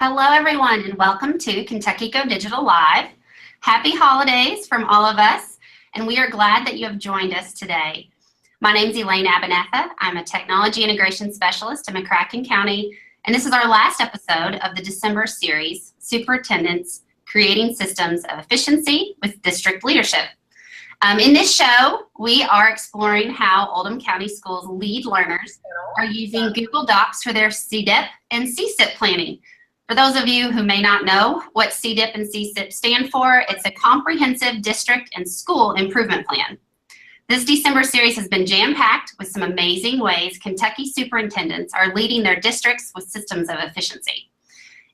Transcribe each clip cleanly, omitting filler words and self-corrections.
Hello, everyone, and welcome to Kentucky Go Digital Live. Happy holidays from all of us, and we are glad that you have joined us today. My name is Elaine Abernatha. I'm a Technology Integration Specialist in McCracken County, and this is our last episode of the December series, Superintendents Creating Systems of Efficiency with District Leadership. In this show, we are exploring how Oldham County Schools lead learners are using Google Docs for their CDIP and CSIP planning. For those of you who may not know what CDIP and CSIP stand for, it's a comprehensive district and school improvement plan. This December series has been jam-packed with some amazing ways Kentucky superintendents are leading their districts with systems of efficiency.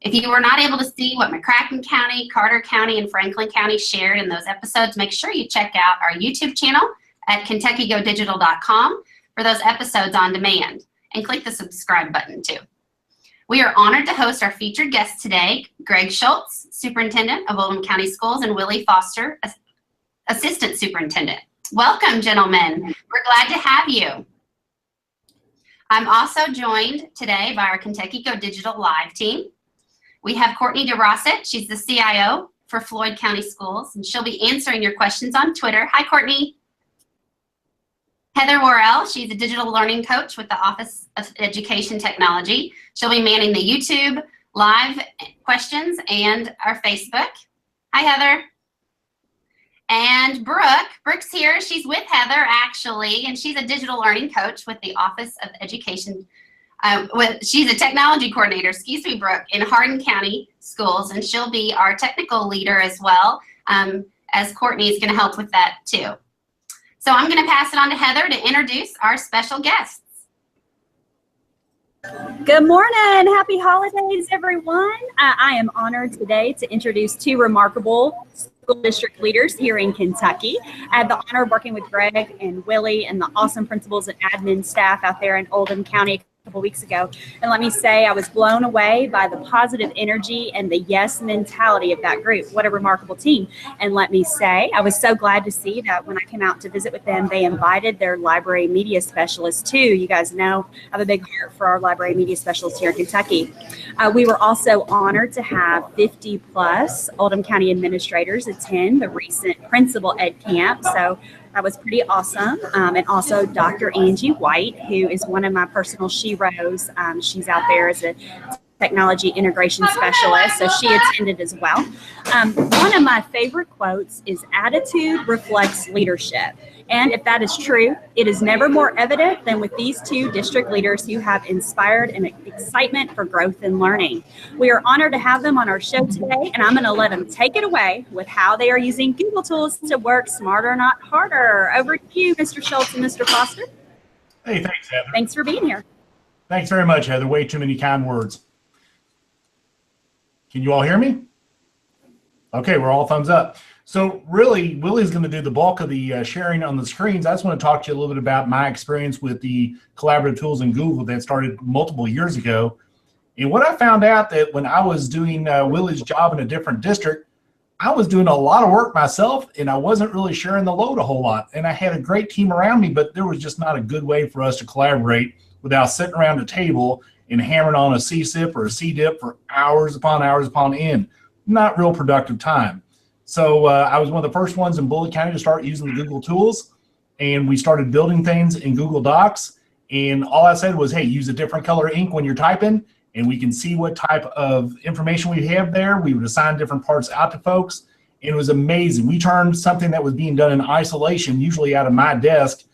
If you were not able to see what McCracken County, Carter County, and Franklin County shared in those episodes, make sure you check out our YouTube channel at KentuckyGoDigital.com for those episodes on demand, and click the subscribe button too. We are honored to host our featured guests today, Greg Schultz, Superintendent of Oldham County Schools, and Willie Foster, Assistant Superintendent. Welcome, gentlemen. We're glad to have you. I'm also joined today by our Kentucky Go Digital Live team. We have Courtney DeRosset. She's the CIO for Floyd County Schools, and she'll be answering your questions on Twitter. Hi, Courtney. Heather Worrell, she's a digital learning coach with the Office of Education Technology. She'll be manning the YouTube live questions and our Facebook. Hi, Heather. And Brooke's here. She's with Heather, actually, and she's a digital learning coach with the Office of Education. She's a technology coordinator, excuse me, Brooke, in Hardin County Schools, and she'll be our technical leader as well, as Courtney is going to help with that too. So I'm going to pass it on to Heather to introduce our special guests. Good morning. Happy holidays, everyone. I am honored today to introduce two remarkable school district leaders here in Kentucky. I had the honor of working with Greg and Willie and the awesome principals and admin staff out there in Oldham County a couple weeks ago. And let me say, I was blown away by the positive energy and the yes mentality of that group. What a remarkable team. And let me say, I was so glad to see that when I came out to visit with them, they invited their library media specialists too. You guys know I have a big heart for our library media specialists here in Kentucky. We were also honored to have 50 plus Oldham County administrators attend the recent Principal Ed Camp. So that was pretty awesome. And also Dr. Angie White, who is one of my personal sheroes. She's out there as a technology integration specialist, so she attended as well. One of my favorite quotes is, "Attitude reflects leadership." And if that is true, it is never more evident than with these two district leaders who have inspired an excitement for growth and learning. We are honored to have them on our show today, and I'm going to let them take it away with how they are using Google tools to work smarter, not harder. Over to you, Mr. Schultz and Mr. Foster. Hey, thanks, Heather. Thanks for being here. Thanks very much, Heather. Way too many kind words. Can you all hear me? Okay, we're all thumbs up. So really, Willie's going to do the bulk of the sharing on the screens. I just want to talk to you a little bit about my experience with the collaborative tools in Google that started multiple years ago. And what I found out that when I was doing Willie's job in a different district, I was doing a lot of work myself, and I wasn't really sharing the load a whole lot. And I had a great team around me, but there was just not a good way for us to collaborate without sitting around a table and hammering on a CSIP or a CDIP for hours upon end. Not real productive time. So I was one of the first ones in Bullitt County to start using the Google tools, and we started building things in Google Docs. And all I said was, hey, use a different color ink when you're typing, and we can see what type of information we have there. We would assign different parts out to folks, and it was amazing. We turned something that was being done in isolation, usually out of my desk,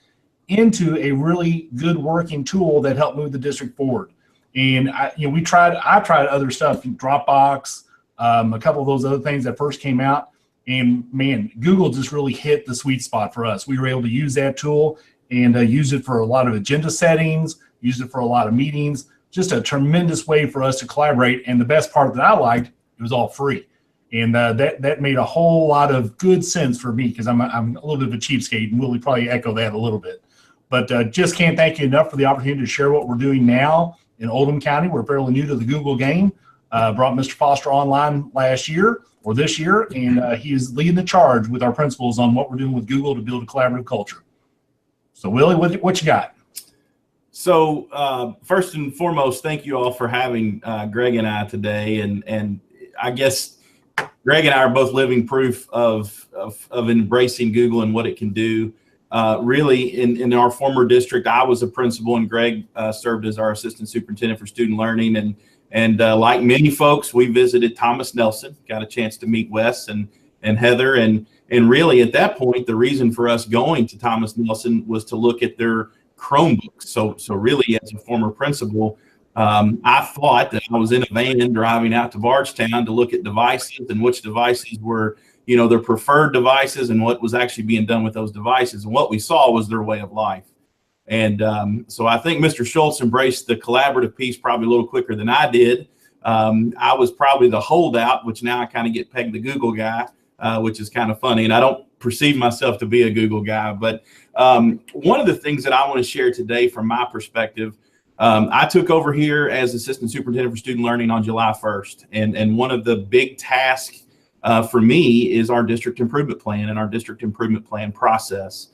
into a really good working tool that helped move the district forward. And I tried other stuff, Dropbox, a couple of those other things that first came out. And man, Google just really hit the sweet spot for us. We were able to use that tool and use it for a lot of agenda settings, use it for a lot of meetings, just a tremendous way for us to collaborate. And the best part that I liked, it was all free. And that made a whole lot of good sense for me, because I'm a little bit of a cheapskate, and Willie probably echo that a little bit. But just can't thank you enough for the opportunity to share what we're doing now in Oldham County. We're fairly new to the Google game. Brought Mr. Foster online this year, and he is leading the charge with our principals on what we're doing with Google to build a collaborative culture. So Willie, what you got? So first and foremost, thank you all for having Greg and I today. And I guess Greg and I are both living proof of embracing Google and what it can do. Really, in our former district, I was a principal, and Greg served as our assistant superintendent for student learning. And like many folks, we visited Thomas Nelson, got a chance to meet Wes and Heather. And really, at that point, the reason for us going to Thomas Nelson was to look at their Chromebooks. So really, as a former principal, I thought that I was in a van driving out to Bardstown to look at devices and which devices were, their preferred devices and what was actually being done with those devices. And what we saw was their way of life. And so I think Mr. Schultz embraced the collaborative piece probably a little quicker than I did. I was probably the holdout, which now I kind of get pegged the Google guy, which is kind of funny. And I don't perceive myself to be a Google guy. But one of the things that I want to share today from my perspective, I took over here as assistant superintendent for student learning on July 1st. And one of the big tasks for me is our district improvement plan and our district improvement plan process.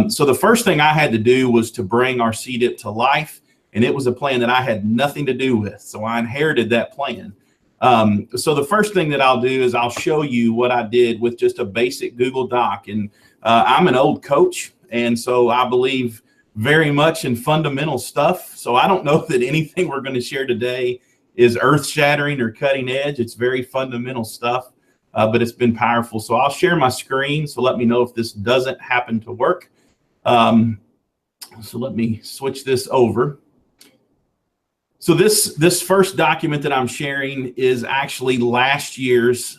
So the first thing I had to do was to bring our CDIP to life, and it was a plan that I had nothing to do with. So I inherited that plan. So the first thing that I'll do is I'll show you what I did with just a basic Google Doc. And I'm an old coach, and so I believe very much in fundamental stuff. So I don't know that anything we're going to share today is earth-shattering or cutting edge. It's very fundamental stuff, but it's been powerful. So I'll share my screen. So let me know if this doesn't happen to work. So let me switch this over. So this first document that I'm sharing is actually last year's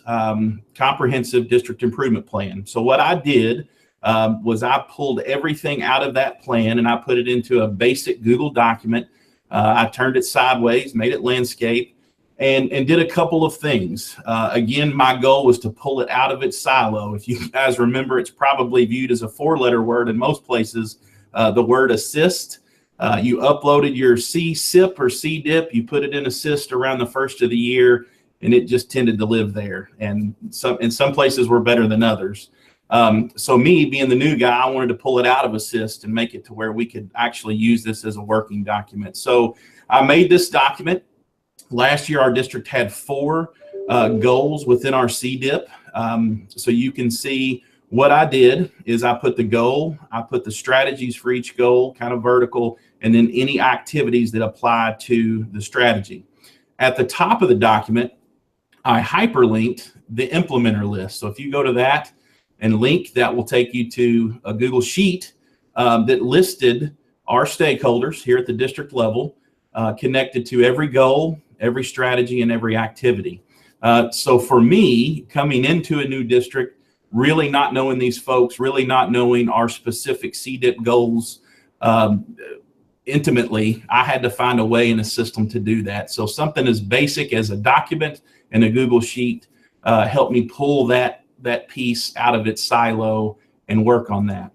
comprehensive district improvement plan. So what I did was I pulled everything out of that plan and I put it into a basic Google document. I turned it sideways, made it landscape, and did a couple of things. Again, my goal was to pull it out of its silo. If you guys remember, it's probably viewed as a 4-letter word in most places, the word assist. You uploaded your CDIP or CDIP, you put it in assist around the first of the year, and it just tended to live there. And in some places were better than others. So me being the new guy, I wanted to pull it out of assist and make it to where we could actually use this as a working document. So I made this document. Last year, our district had 4 goals within our CDIP. So you can see what I did is I put the goal, I put the strategies for each goal, kind of vertical, and then any activities that apply to the strategy. At the top of the document, I hyperlinked the implementer list. So if you go to that and link, that will take you to a Google Sheet that listed our stakeholders here at the district level, connected to every goal, every strategy, and every activity. So for me, coming into a new district, really not knowing these folks, really not knowing our specific CDIP goals intimately, I had to find a way in a system to do that. So something as basic as a document and a Google Sheet helped me pull that piece out of its silo and work on that.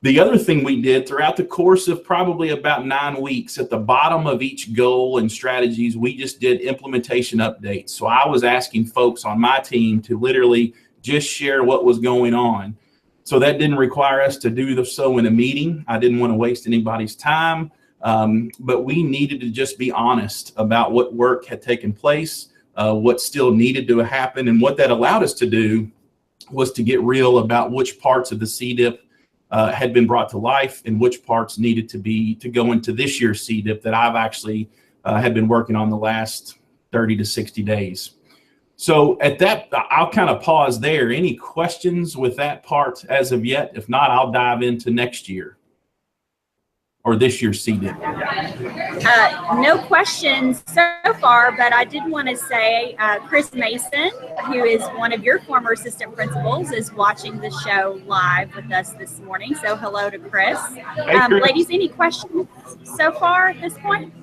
The other thing we did throughout the course of probably about 9 weeks, at the bottom of each goal and strategies, we just did implementation updates. So I was asking folks on my team to literally just share what was going on. So that didn't require us to do so in a meeting. I didn't want to waste anybody's time, but we needed to just be honest about what work had taken place, what still needed to happen, and what that allowed us to do was to get real about which parts of the CDIP had been brought to life and which parts needed to go into this year's CDIP that I've actually had been working on the last 30 to 60 days. So at that, I'll kind of pause there. Any questions with that part as of yet? If not, I'll dive into next year or this year's CDIP. No questions so far, but I did want to say Chris Mason, who is one of your former assistant principals, is watching the show live with us this morning. So hello to Chris. Hey, Chris. Ladies, any questions so far at this point?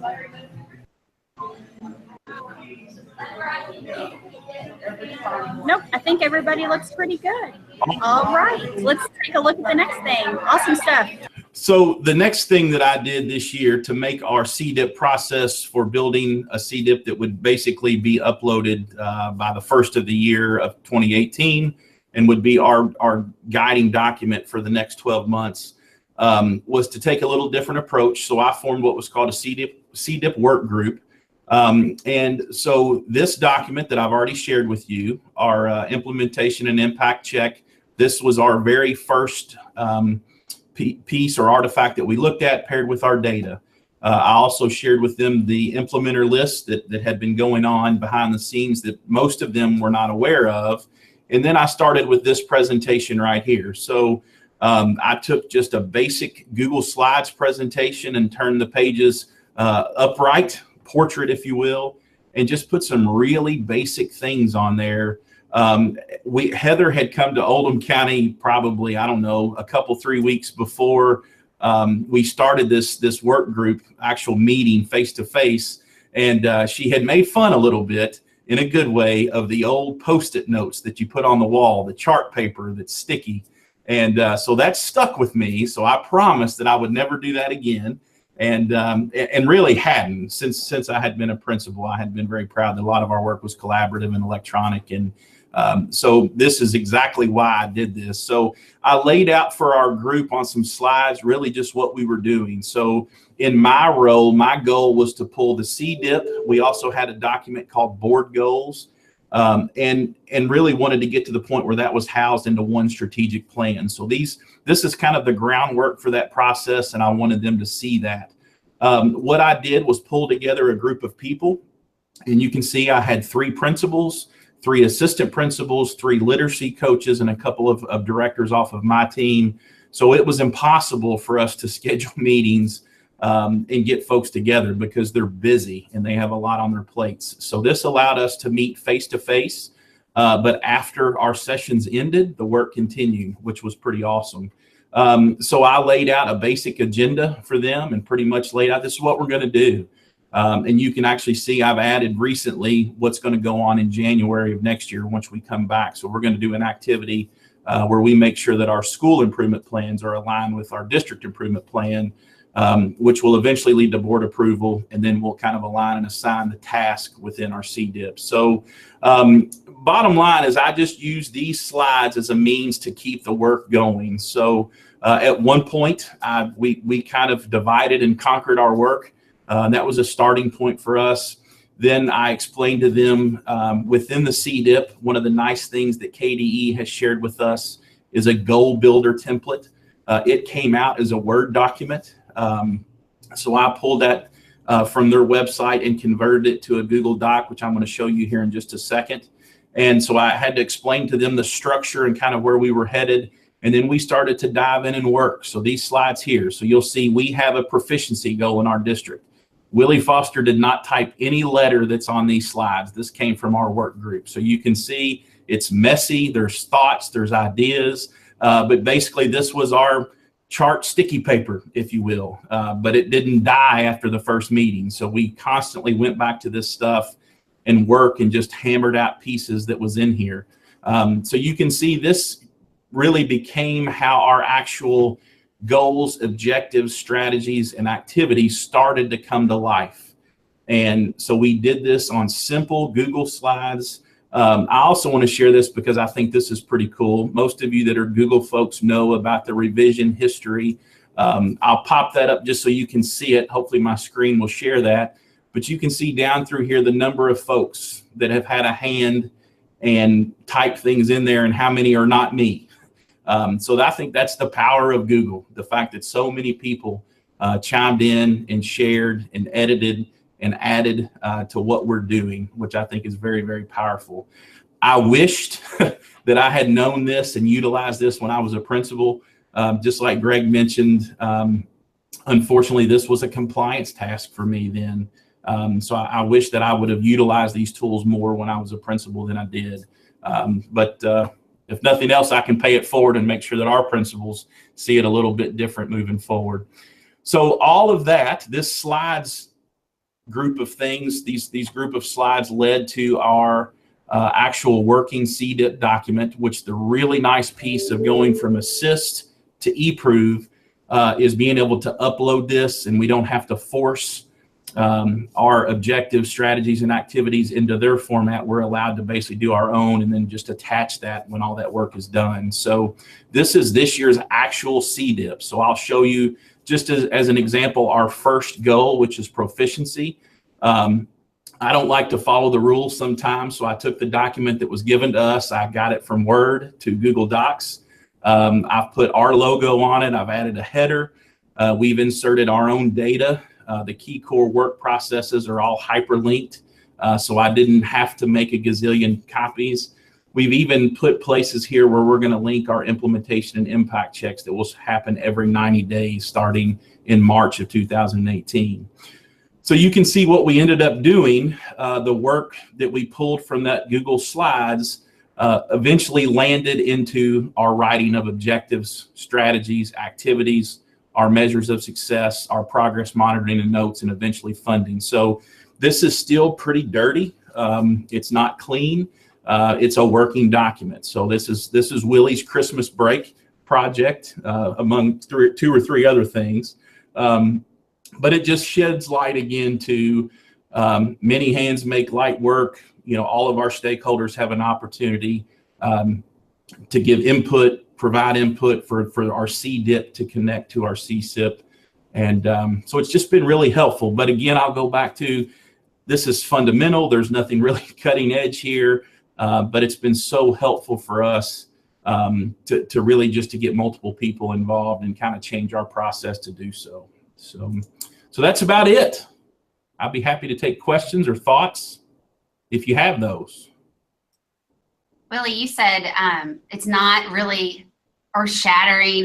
Nope, I think everybody looks pretty good. All right, let's take a look at the next thing. Awesome stuff. So the next thing that I did this year to make our CDIP process for building a CDIP that would basically be uploaded by the first of the year of 2018 and would be our guiding document for the next 12 months. was to take a little different approach. So I formed what was called a CDIP work group. And so this document that I've already shared with you, our implementation and impact check, this was our very first piece or artifact that we looked at paired with our data. I also shared with them the implementer list that had been going on behind the scenes that most of them were not aware of. And then I started with this presentation right here. So I took just a basic Google Slides presentation and turned the pages upright, portrait, if you will, and just put some really basic things on there. Heather had come to Oldham County probably, I don't know, a couple, 3 weeks before we started this work group actual meeting face-to-face, and she had made fun a little bit in a good way of the old Post-it notes that you put on the wall, the chart paper that's sticky. And so that stuck with me. So I promised that I would never do that again. And really hadn't since I had been a principal. I had been very proud that a lot of our work was collaborative and electronic. And so this is exactly why I did this. So I laid out for our group on some slides really just what we were doing. So in my role, my goal was to pull the CDIP. We also had a document called board goals, and really wanted to get to the point where that was housed into one strategic plan. So this is kind of the groundwork for that process, and I wanted them to see that. What I did was pull together a group of people, and you can see I had 3 principals, 3 assistant principals, 3 literacy coaches, and a couple of directors off of my team. So it was impossible for us to schedule meetings and get folks together because they're busy and they have a lot on their plates. So this allowed us to meet face-to-face, but after our sessions ended, the work continued, which was pretty awesome. So I laid out a basic agenda for them and pretty much laid out, this is what we're going to do. And you can actually see I've added recently what's going to go on in January of next year once we come back. So we're going to do an activity where we make sure that our school improvement plans are aligned with our district improvement plan, which will eventually lead to board approval, and then we'll kind of align and assign the task within our CDIP. So bottom line is I just use these slides as a means to keep the work going. So at one point, we kind of divided and conquered our work. That was a starting point for us. Then I explained to them within the CDIP, one of the nice things that KDE has shared with us is a goal builder template. It came out as a Word document. So I pulled that from their website and converted it to a Google Doc, which I'm going to show you here in just a second. And so I had to explain to them the structure and kind of where we were headed. And then we started to dive in and work. So these slides here, so you'll see we have a proficiency goal in our district. Willie Foster did not type any letter that's on these slides. This came from our work group. So you can see it's messy. There's thoughts, there's ideas. But basically this was our chart sticky paper, if you will. But it didn't die after the first meeting. So we constantly went back to this stuff and work and just hammered out pieces that was in here. So you can see this really became how our actual goals, objectives, strategies, and activities started to come to life. And so we did this on simple Google Slides. I also want to share this because I think this is pretty cool. Most of you that are Google folks know about the revision history. I'll pop that up just so you can see it. Hopefully my screen will share that. But you can see down through here the number of folks that have had a hand and typed things in there and how many are not me. So I think that's the power of Google, the fact that so many people chimed in and shared and edited and added to what we're doing, which I think is very, very powerful. I wished that I had known this and utilized this when I was a principal. Just like Greg mentioned, unfortunately, this was a compliance task for me then. So I wish that I would have utilized these tools more when I was a principal than I did. But if nothing else, I can pay it forward and make sure that our principals see it a little bit different moving forward. So all of that, this slides group of things, these group of slides led to our actual working CDIP document, which the really nice piece of going from assist to eProve is being able to upload this, and we don't have to force our objectives, strategies, and activities into their format. We're allowed to basically do our own and then just attach that when all that work is done. So this is this year's actual CDIP. So I'll show you just as an example, our first goal, which is proficiency. I don't like to follow the rules sometimes, so I took the document that was given to us. I got it from Word to Google Docs. I've put our logo on it. I've added a header. We've inserted our own data. The key core work processes are all hyperlinked, so I didn't have to make a gazillion copies. We've even put places here where we're going to link our implementation and impact checks that will happen every 90 days starting in March of 2018. So you can see what we ended up doing. The work that we pulled from that Google Slides eventually landed into our writing of objectives, strategies, activities, our measures of success, our progress monitoring and notes, and eventually funding. So this is still pretty dirty. It's not clean. It's a working document. So this is Willie's Christmas break project, among two or three other things. But it just sheds light again to many hands make light work. You know, all of our stakeholders have an opportunity to give input, provide input for our CDIP to connect to our CSIP. And so it's just been really helpful. But again, I'll go back to this is fundamental. There's nothing really cutting edge here, but it's been so helpful for us to really just to get multiple people involved and kind of change our process to do so. So that's about it. I'd be happy to take questions or thoughts if you have those. Willie, you said it's not really earth-shattering,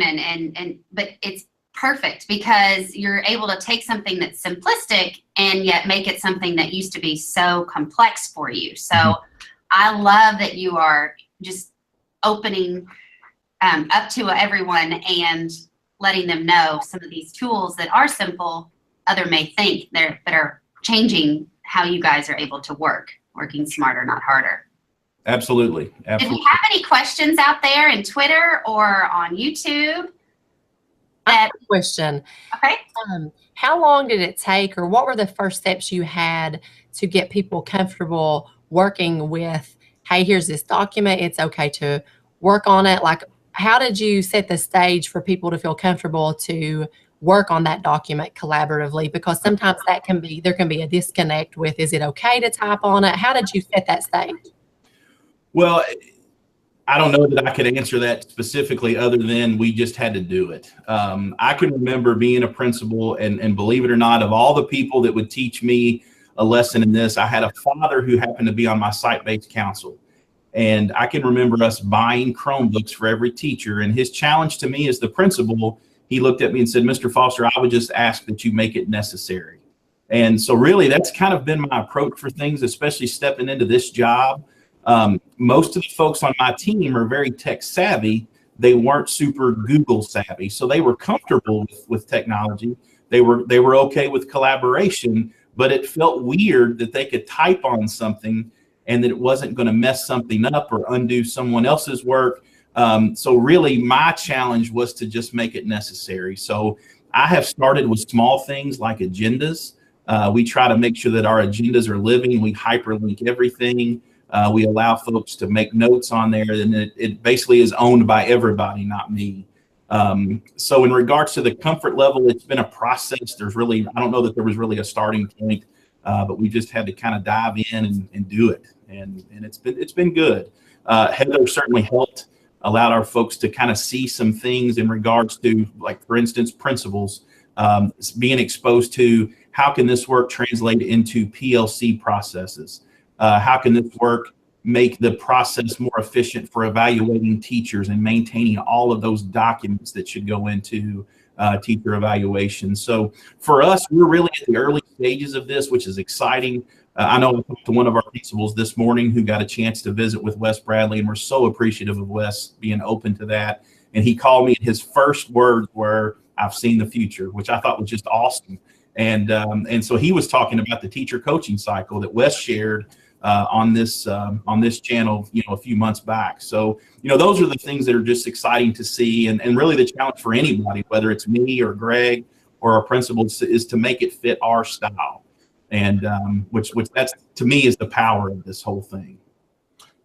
but it's perfect because you're able to take something that's simplistic and yet make it something that used to be so complex for you. So I love that you are just opening up to everyone and letting them know some of these tools that are simple, other may think that are changing how you guys are able to working smarter, not harder. Absolutely. Did we have any questions out there in Twitter or on YouTube? I have a question. Okay. How long did it take, or what were the first steps you had to get people comfortable working with, hey, here's this document, it's okay to work on it? Like, how did you set the stage for people to feel comfortable to work on that document collaboratively? Because sometimes there can be a disconnect with, is it okay to type on it? How did you set that stage? Well, I don't know that I could answer that specifically other than we just had to do it. I can remember being a principal and believe it or not, of all the people that would teach me a lesson in this, I had a father who happened to be on my site-based council. And I can remember us buying Chromebooks for every teacher. And his challenge to me as the principal, he looked at me and said, Mr. Foster, I would just ask that you make it necessary. And so really that's kind of been my approach for things, especially stepping into this job. Most of the folks on my team are very tech savvy. They weren't super Google savvy. So they were comfortable with technology. They were okay with collaboration, but it felt weird that they could type on something and that it wasn't going to mess something up or undo someone else's work. So really my challenge was to just make it necessary. So I have started with small things like agendas. We try to make sure that our agendas are living. We hyperlink everything. We allow folks to make notes on there, and it basically is owned by everybody, not me. So in regards to the comfort level, it's been a process. I don't know that there was really a starting point, but we just had to kind of dive in and do it. And it's been good. Heather certainly helped, allowed our folks to kind of see some things in regards to, like, for instance, principles, being exposed to how can this work translate into PLC processes? How can this work make the process more efficient for evaluating teachers and maintaining all of those documents that should go into teacher evaluation? So for us, we're really at the early stages of this, which is exciting. I know I talked to one of our principals this morning who got a chance to visit with Wes Bradley, and we're so appreciative of Wes being open to that. And he called me, his first words were, "I've seen the future," which I thought was just awesome. And so he was talking about the teacher coaching cycle that Wes shared on this channel, a few months back. So, those are the things that are just exciting to see. And really the challenge for anybody, whether it's me or Greg or our principals, is to make it fit our style. and which that's, to me, is the power of this whole thing.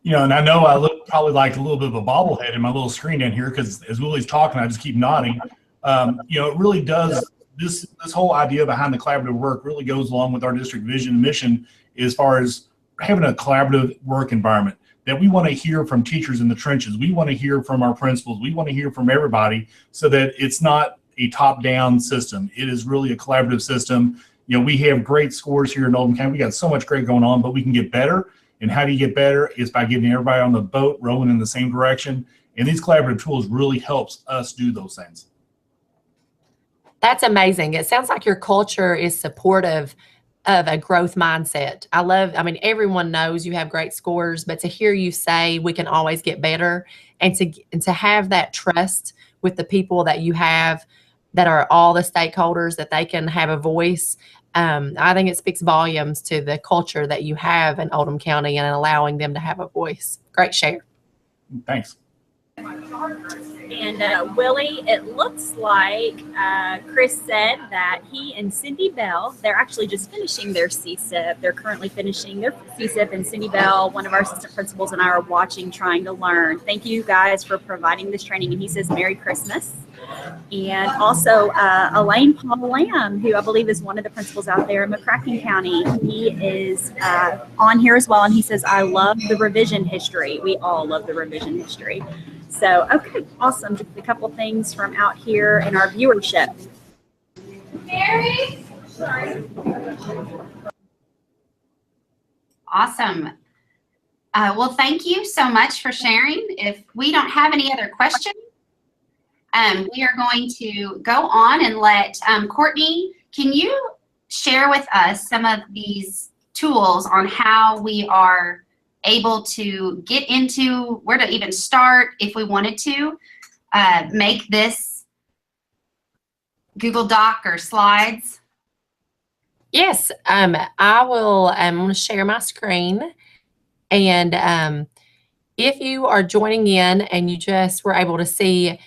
You know, and I know I look probably like a little bit of a bobblehead in my little screen down here, because as Willie's talking, I just keep nodding. You know, it really does, this whole idea behind the collaborative work really goes along with our district vision and mission, as far as having a collaborative work environment, that we want to hear from teachers in the trenches. We want to hear from our principals. We want to hear from everybody, so that it's not a top-down system. It is really a collaborative system. You know, we have great scores here in Oldham County. We got so much great going on, but we can get better. And how do you get better? Is by getting everybody on the boat, rowing in the same direction. And these collaborative tools really helps us do those things. That's amazing. It sounds like your culture is supportive of a growth mindset. I mean, everyone knows you have great scores, but to hear you say we can always get better, and to have that trust with the people that you have, that are all the stakeholders, that they can have a voice. I think it speaks volumes to the culture that you have in Oldham County and allowing them to have a voice. Great share. Thanks. And Willie, it looks like Chris said that he and Cindy Bell, they're actually just finishing their CSIP. They're currently finishing their CSIP, and Cindy Bell, one of our assistant principals, and I are watching, trying to learn. Thank you guys for providing this training. And he says Merry Christmas. And also Elaine Paul Lamb, who I believe is one of the principals out there in McCracken County. He is on here as well, and he says, I love the revision history. We all love the revision history. So, okay, awesome. Just a couple things from out here in our viewership. Mary? Awesome. Well, thank you so much for sharing. If we don't have any other questions, we are going to go on and let Courtney, can you share with us some of these tools on how we are able to get into, where to even start if we wanted to make this Google Doc or slides? Yes, I will. I'm going to share my screen, and if you are joining in and you just were able to see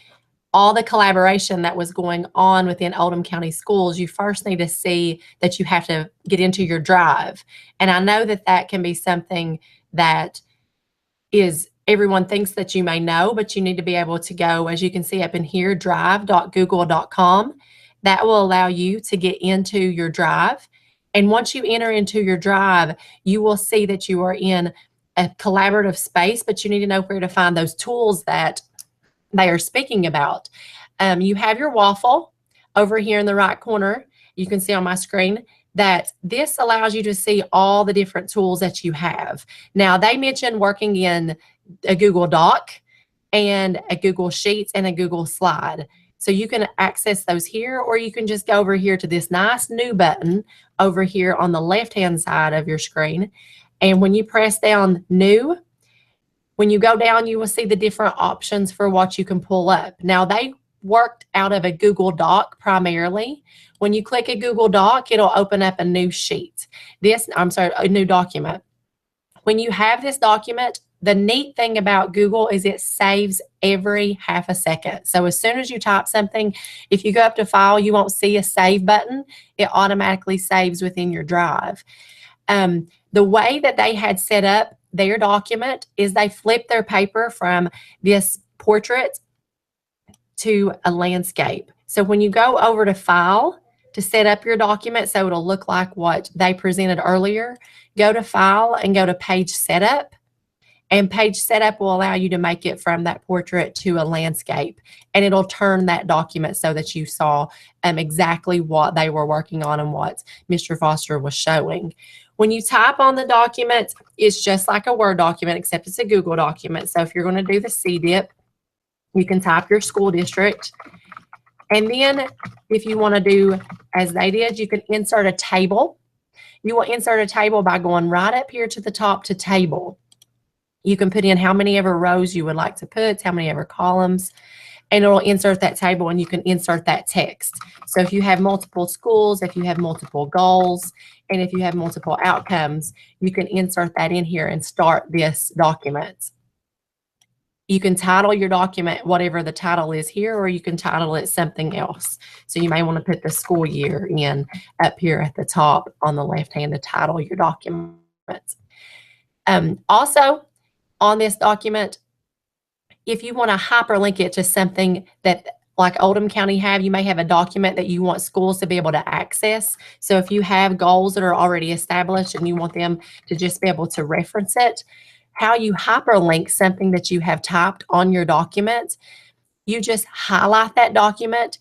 all the collaboration that was going on within Oldham County Schools, you first need to see that you have to get into your drive. And I know that that can be something that is, everyone thinks that you may know, but you need to be able to go, as you can see up in here, drive.google.com. That will allow you to get into your drive. And once you enter into your drive, you will see that you are in a collaborative space, but you need to know where to find those tools that they are speaking about. You have your waffle over here in the right corner. You can see on my screen that this allows you to see all the different tools that you have. Now, they mentioned working in a Google Doc and a Google Sheets and a Google Slide. So you can access those here, or you can just go over here to this nice new button over here on the left-hand side of your screen. And when you press down New, when you go down, you will see the different options for what you can pull up. Now, they worked out of a Google Doc primarily. When you click a Google Doc, it'll open up a new sheet. A new document. When you have this document, the neat thing about Google is it saves every half a second. So as soon as you type something, if you go up to File, you won't see a Save button. It automatically saves within your drive. The way that they had set up their document is they flipped their paper from this portrait to a landscape. So when you go over to File to set up your document so it'll look like what they presented earlier, go to File and go to Page Setup. And Page Setup will allow you to make it from that portrait to a landscape. And it'll turn that document so that you saw exactly what they were working on and what Mr. Foster was showing. When you type on the document, it's just like a Word document, except it's a Google document. So if you're going to do the CDIP, you can type your school district. And then if you want to do as they did, you can insert a table. You will insert a table by going right up here to the top to Table. You can put in how many ever rows you would like to put, how many ever columns, and it'll insert that table, and you can insert that text. So if you have multiple schools, if you have multiple goals, and if you have multiple outcomes, you can insert that in here and start this document. You can title your document whatever the title is here, or you can title it something else. So you may want to put the school year in up here at the top on the left hand to title your documents. Also, on this document, if you want to hyperlink it to something that like Oldham County have, you may have a document that you want schools to be able to access. So if you have goals that are already established and you want them to just be able to reference it, how you hyperlink something that you have typed on your document, you just highlight that document,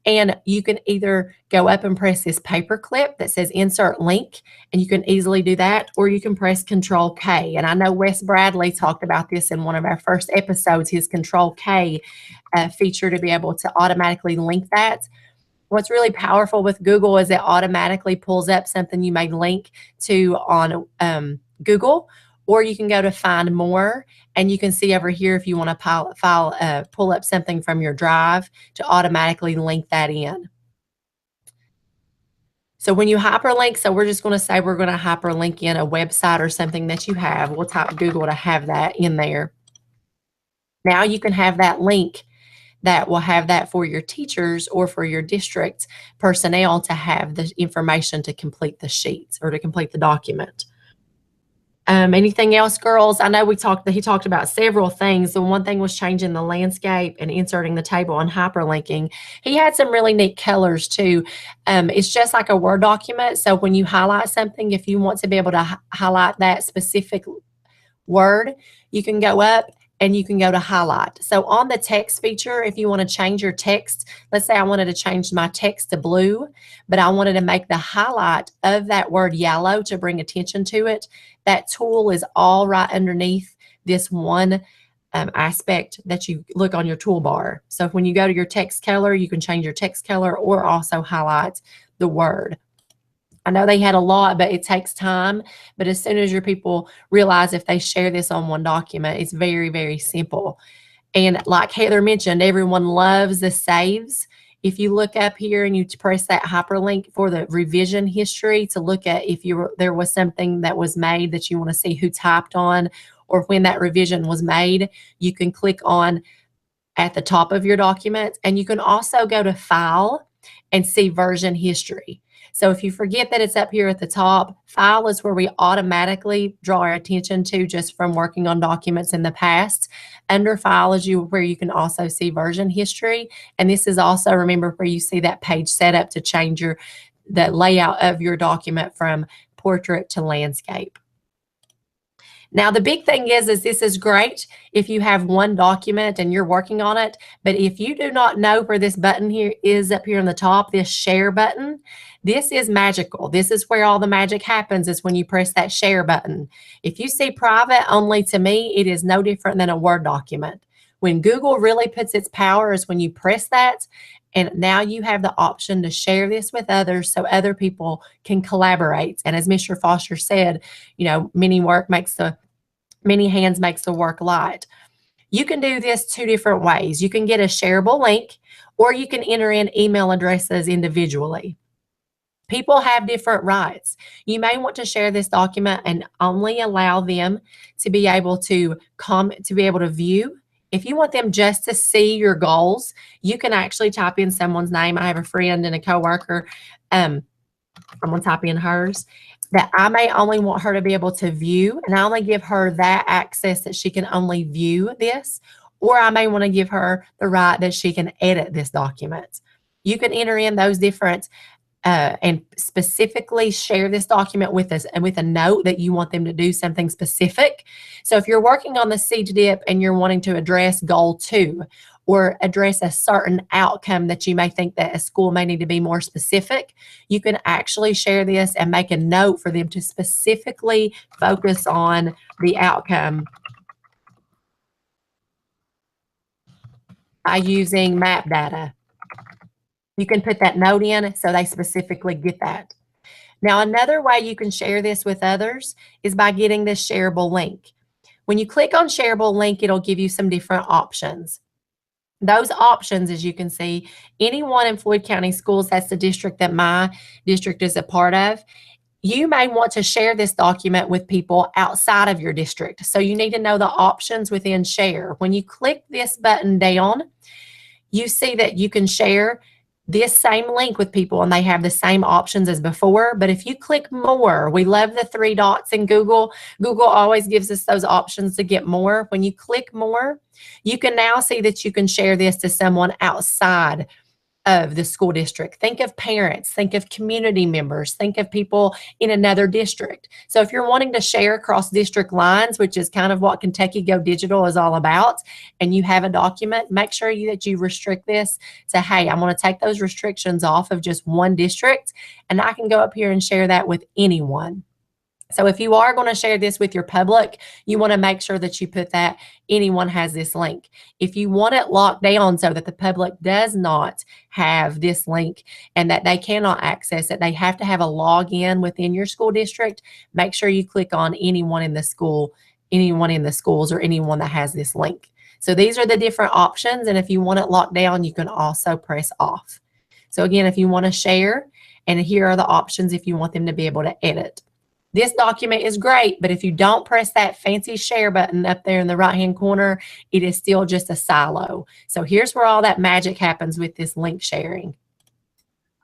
and you can either go up and press this paper clip that says insert link, and you can easily do that, or you can press Control K. And I know Wes Bradley talked about this in one of our first episodes, his Control K feature to be able to automatically link that. What's really powerful with Google is it automatically pulls up something you may link to on Google, or you can go to Find More, and you can see over here if you want to pull up something from your drive to automatically link that in. So when you hyperlink, so we're just going to say we're going to hyperlink in a website or something that you have. We'll type Google to have that in there. Now you can have that link that will have that for your teachers or for your district personnel to have the information to complete the sheets or to complete the document. Anything else, girls? I know he talked about several things. The one thing was changing the landscape and inserting the table and hyperlinking. He had some really neat colors too. It's just like a Word document. So when you highlight something, if you want to be able to highlight that specific word, you can go up and you can go to highlight. So on the text feature, if you want to change your text, let's say I wanted to change my text to blue, but I wanted to make the highlight of that word yellow to bring attention to it, that tool is all right underneath this one aspect that you look on your toolbar. So when you go to your text color, you can change your text color or also highlight the word. I know they had a lot, but it takes time. But as soon as your people realize if they share this on one document, it's very, very simple. And like Heather mentioned, everyone loves the saves. If you look up here and you press that hyperlink for the revision history to look at if there was something that was made that you want to see who typed on or when that revision was made, you can click on at the top of your document. And you can also go to File and see version history. So if you forget that it's up here at the top, File is where we automatically draw our attention to just from working on documents in the past. Under File is where you can also see version history. And this is also, remember, where you see that page setup to change the layout of your document from portrait to landscape. Now, the big thing is this is great if you have one document and you're working on it, but if you do not know where this button here is up here on the top, this share button, this is magical. This is where all the magic happens, is when you press that share button. If you see private only to me, it is no different than a Word document. When Google really puts its power is when you press that, and now you have the option to share this with others so other people can collaborate. And as Mr. Foster said, you know, many hands makes the work light. You can do this two different ways. You can get a shareable link, or you can enter in email addresses individually. People have different rights. You may want to share this document and only allow them to be able to view. If you want them just to see your goals, you can actually type in someone's name. I have a friend and a coworker. I'm going to type in hers, that I may only want her to be able to view, and I only give her that access that she can only view this, or I may want to give her the right that she can edit this document. You can enter in those different and specifically share this document with us and with a note that you want them to do something specific. So if you're working on the CDIP and you're wanting to address goal 2 or address a certain outcome that you may think that a school may need to be more specific, you can actually share this and make a note for them to specifically focus on the outcome by using map data. You can put that note in so they specifically get that. Now, another way you can share this with others is by getting this shareable link. When you click on shareable link, it'll give you some different options. Those options, as you can see, anyone in Floyd County Schools, that's the district that my district is a part of, you may want to share this document with people outside of your district. So you need to know the options within share. When you click this button down, you see that you can share this same link with people and they have the same options as before. But if you click more, we love the 3 dots in Google. Google always gives us those options to get more. When you click more, you can now see that you can share this to someone outside of the school district. Think of parents, think of community members, think of people in another district. So if you're wanting to share across district lines, which is kind of what Kentucky Go Digital is all about, and you have a document, make sure that you restrict this to, hey, I'm going to take those restrictions off of just one district, and I can go up here and share that with anyone. So if you are going to share this with your public, you want to make sure that you put that anyone has this link. If you want it locked down so that the public does not have this link and that they cannot access it, they have to have a login within your school district, make sure you click on anyone in the school, anyone in the schools, or anyone that has this link. So these are the different options. And if you want it locked down, you can also press off. So again, if you want to share, and here are the options if you want them to be able to edit. This document is great, but if you don't press that fancy share button up there in the right-hand corner, it is still just a silo. So here's where all that magic happens with this link sharing.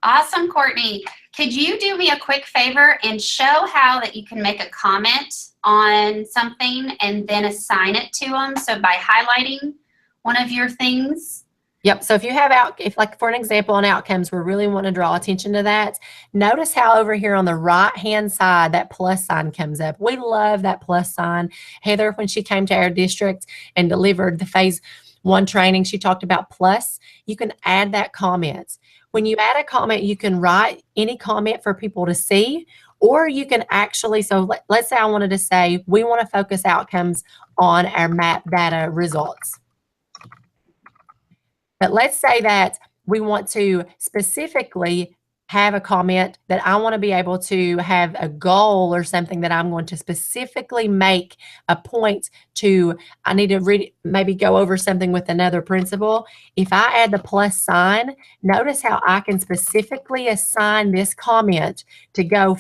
Awesome, Courtney. Could you do me a quick favor and show how that you can make a comment on something and then assign it to them? So by highlighting one of your things. Yep. So if you have if like for an example on outcomes, we really want to draw attention to that. Notice how over here on the right-hand side, that plus sign comes up. We love that plus sign. Heather, when she came to our district and delivered the phase 1 training, she talked about plus. You can add that comment. When you add a comment, you can write any comment for people to see, or you can actually, so let's say I wanted to say, we want to focus outcomes on our map data results. But let's say that we want to specifically have a comment that I want to be able to have a goal or something that I'm going to specifically make a point to. I need to maybe go over something with another principal. If I add the plus sign, notice how I can specifically assign this comment to go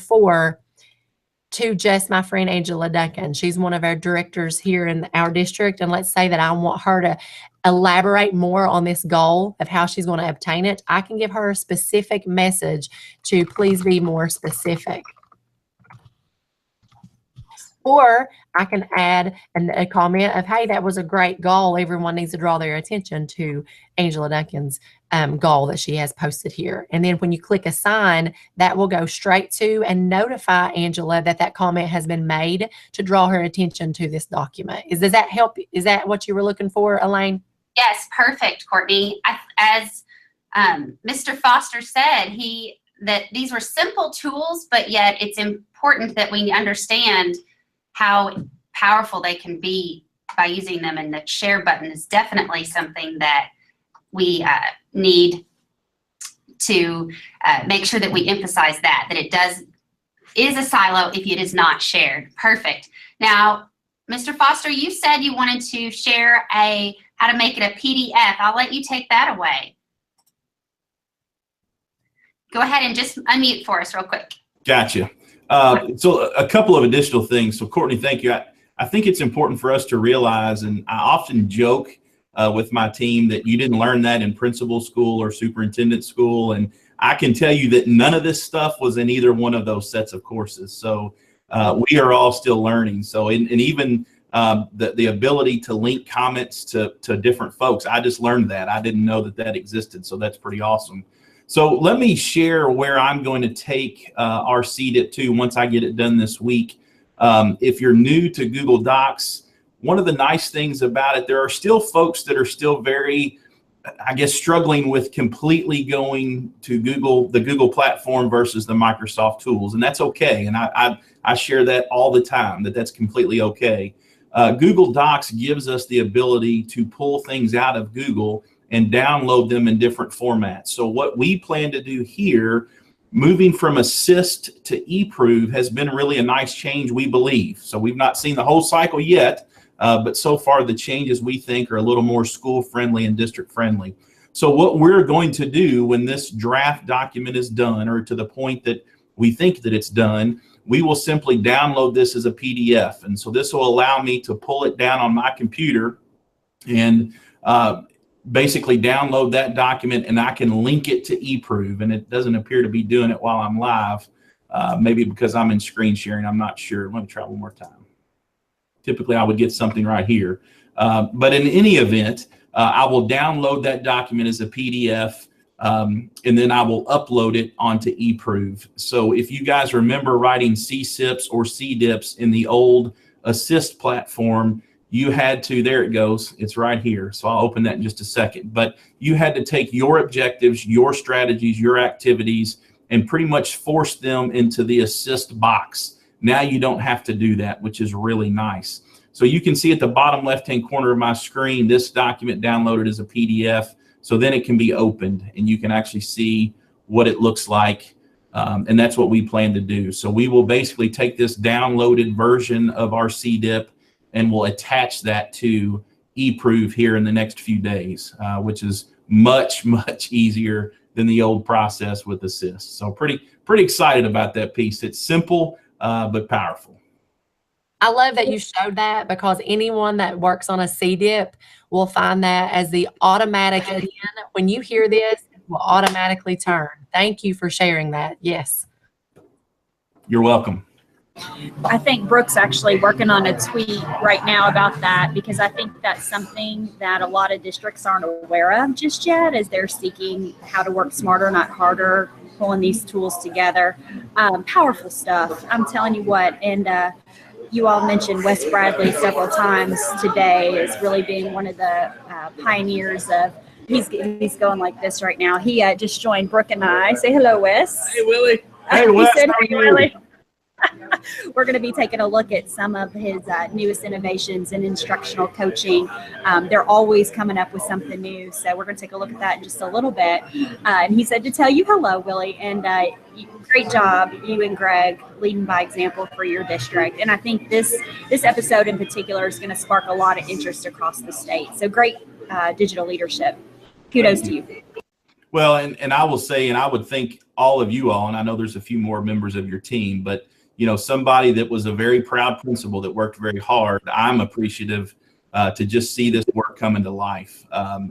to just my friend Angela Duncan. She's one of our directors here in our district. And let's say that I want her to elaborate more on this goal of how she's going to obtain it. I can give her a specific message to please be more specific. Or I can add a comment of, hey, that was a great goal. Everyone needs to draw their attention to Angela Duncan's goal that she has posted here. And then when you click assign, that will go straight to and notify Angela that that comment has been made to draw her attention to this document. Does that help? Is that what you were looking for, Elaine? Yes, perfect, Courtney. As Mr. Foster said, that these were simple tools, but yet it's important that we understand how powerful they can be by using them. And the share button is definitely something that we need to make sure that we emphasize that it is a silo if it is not shared. Perfect. Now, Mr. Foster, you said you wanted to share how to make it a PDF. I'll let you take that away. Go ahead and just unmute for us real quick. Gotcha. So a couple of additional things. So Courtney, thank you. I think it's important for us to realize, and I often joke with my team that you didn't learn that in principal school or superintendent school. And I can tell you that none of this stuff was in either one of those sets of courses. So we are all still learning. So, and even the ability to link comments to different folks, I just learned that. I didn't know that existed. So that's pretty awesome. So let me share where I'm going to take our CDIP to once I get it done this week. If you're new to Google Docs, one of the nice things about it, there are still folks that are still very, I guess, struggling with completely going to the Google platform versus the Microsoft tools. And that's okay. And I share that all the time, that's completely okay. Google Docs gives us the ability to pull things out of Google and download them in different formats. So what we plan to do here, moving from Assist to eProve, has been really a nice change, we believe. So we've not seen the whole cycle yet, but so far the changes we think are a little more school friendly and district friendly. So what we're going to do when this draft document is done, or to the point that we think that it's done, we will simply download this as a PDF. And so this will allow me to pull it down on my computer and basically download that document, and I can link it to eProve. And it doesn't appear to be doing it while I'm live, maybe because I'm in screen sharing. I'm not sure. Let me try one more time. Typically, I would get something right here. But in any event, I will download that document as a PDF, and then I will upload it onto eProve. So if you guys remember writing CSIPs or CDIPs in the old Assist platform, you had to, there it goes, it's right here. So I'll open that in just a second. But you had to take your objectives, your strategies, your activities, and pretty much force them into the Assist box. Now you don't have to do that, which is really nice. So you can see at the bottom left-hand corner of my screen, this document downloaded as a PDF. So then it can be opened and you can actually see what it looks like. And that's what we plan to do. So we will basically take this downloaded version of our CDIP and we'll attach that to eProve here in the next few days, which is much, much easier than the old process with Assist. So pretty excited about that piece. It's simple, but powerful. I love that you showed that, because anyone that works on a CDIP will find that as the automatic in. When you hear this, it will automatically turn. Thank you for sharing that. Yes. You're welcome. I think Brooke's actually working on a tweet right now about that, because I think that's something that a lot of districts aren't aware of just yet as they're seeking how to work smarter, not harder, pulling these tools together. Powerful stuff. I'm telling you what, and you all mentioned Wes Bradley several times today as really being one of the pioneers of, he's going like this right now. He just joined Brooke and I. Say hello, Wes. Hey, Willie. Hey, Wes, He said, how are "Hey, you?" Willie." We're going to be taking a look at some of his newest innovations in instructional coaching. They're always coming up with something new. So we're going to take a look at that in just a little bit. And he said to tell you hello, Willie, and great job, you and Greg, leading by example for your district. And I think this episode in particular is going to spark a lot of interest across the state. So great digital leadership. Kudos to you. Well, and I will say, and I would think all of you all, and I know there's a few more members of your team, but you know, somebody that was a very proud principal that worked very hard, I'm appreciative to just see this work coming to life.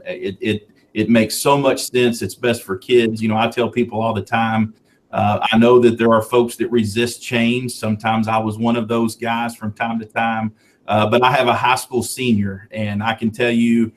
It makes so much sense. It's best for kids. You know, I tell people all the time, I know that there are folks that resist change. Sometimes I was one of those guys from time to time, but I have a high school senior, and I can tell you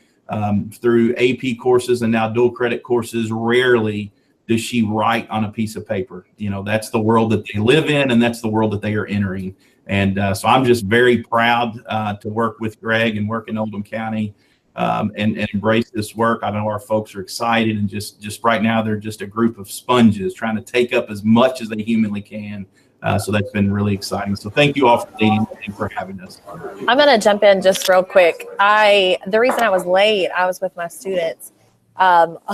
through AP courses and now dual credit courses, rarely does she write on a piece of paper. You know, that's the world that they live in, and that's the world that they are entering. And so I'm just very proud to work with Greg and work in Oldham County and embrace this work. I know our folks are excited, and just right now they're just a group of sponges trying to take up as much as they humanly can. So that's been really exciting. So thank you all for leading and for having us. I'm going to jump in just real quick. The reason I was late, I was with my students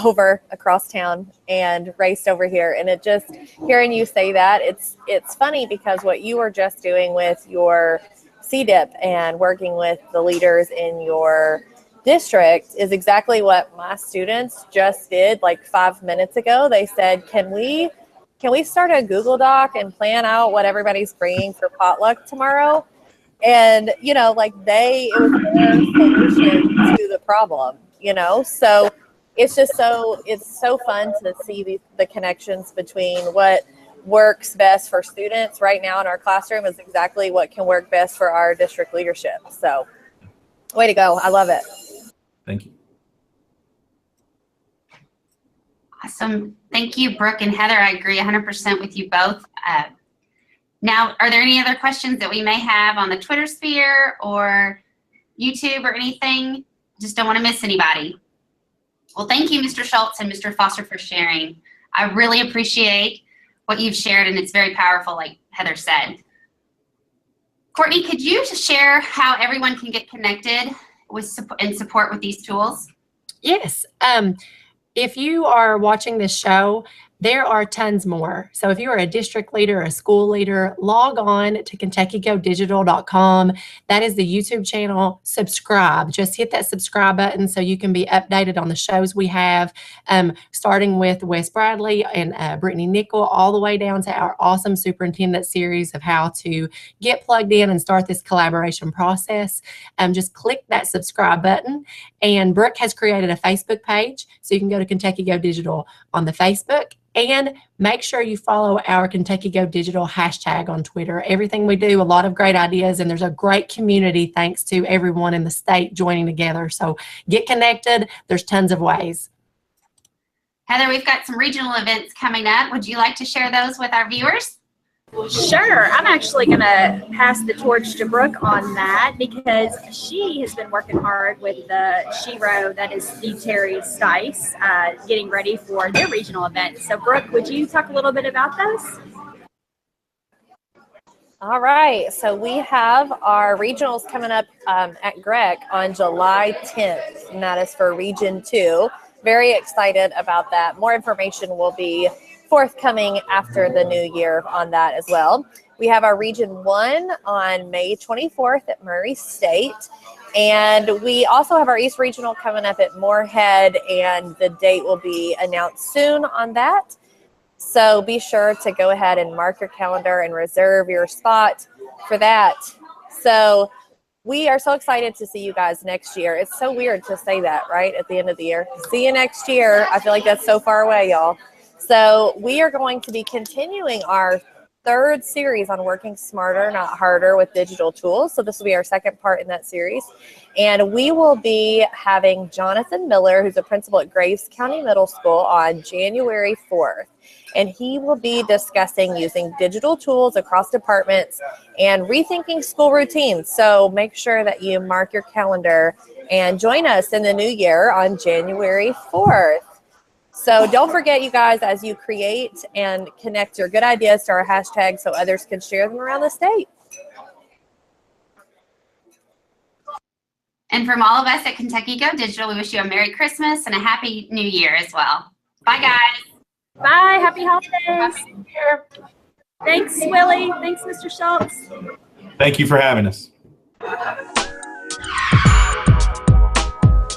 over across town and raced over here. And it just, hearing you say that, it's funny because what you were just doing with your CDIP and working with the leaders in your district is exactly what my students just did like 5 minutes ago. They said, can we start a Google Doc and plan out what everybody's bringing for potluck tomorrow? And, you know, like it was their solution to the problem, you know? So it's just it's so fun to see the connections between what works best for students right now in our classroom is exactly what can work best for our district leadership. So way to go. I love it. Thank you. Awesome. Thank you, Brooke and Heather. I agree 100% with you both. Now, are there any other questions that we may have on the Twitter sphere or YouTube or anything? Just don't want to miss anybody. Well, thank you, Mr. Schultz and Mr. Foster, for sharing. I really appreciate what you've shared, and it's very powerful, like Heather said. Courtney, could you just share how everyone can get connected with and support with these tools? Yes. If you are watching this show there are tons more. So if you are a district leader, a school leader, log on to KentuckyGoDigital.com. That is the YouTube channel. Subscribe. Just hit that subscribe button so you can be updated on the shows we have, starting with Wes Bradley and Brittany Nickel, all the way down to our awesome superintendent series of how to get plugged in and start this collaboration process. Just click that subscribe button. And Brooke has created a Facebook page, so you can go to Kentucky Go Digital on the Facebook. And make sure you follow our Kentucky Go Digital hashtag on Twitter. Everything we do, a lot of great ideas, and there's a great community thanks to everyone in the state joining together. So get connected. There's tons of ways. Heather, we've got some regional events coming up. Would you like to share those with our viewers? Sure. I'm actually going to pass the torch to Brooke on that because she has been working hard with the Shiro, that is Steve Terry's Stice, getting ready for their regional event. So Brooke, would you talk a little bit about those? All right, so we have our regionals coming up at Greg on July 10th, and that is for Region 2. Very excited about that. More information will be forthcoming after the new year on that as well. We have our Region 1 on May 24th at Murray State. And we also have our East Regional coming up at Moorhead, and the date will be announced soon on that. So be sure to go ahead and mark your calendar and reserve your spot for that. So we are so excited to see you guys next year. It's so weird to say that, right, at the end of the year. See you next year. I feel like that's so far away, y'all. So we are going to be continuing our third series on working smarter, not harder with digital tools. So this will be our second part in that series. And we will be having Jonathan Miller, who's a principal at Graves County Middle School, on January 4th. And he will be discussing using digital tools across departments and rethinking school routines. So make sure that you mark your calendar and join us in the new year on January 4th. So don't forget, you guys, as you create and connect your good ideas to our hashtag so others can share them around the state. And from all of us at Kentucky Go Digital, we wish you a Merry Christmas and a Happy New Year as well. Bye, guys. Bye. Happy holidays. Happy New Year. Thanks, Willie. Thanks, Mr. Schultz. Thank you for having us.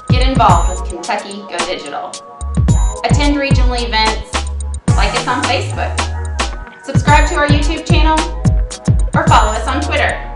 Get involved with Kentucky Go Digital. Attend regional events, like us on Facebook, subscribe to our YouTube channel, or follow us on Twitter.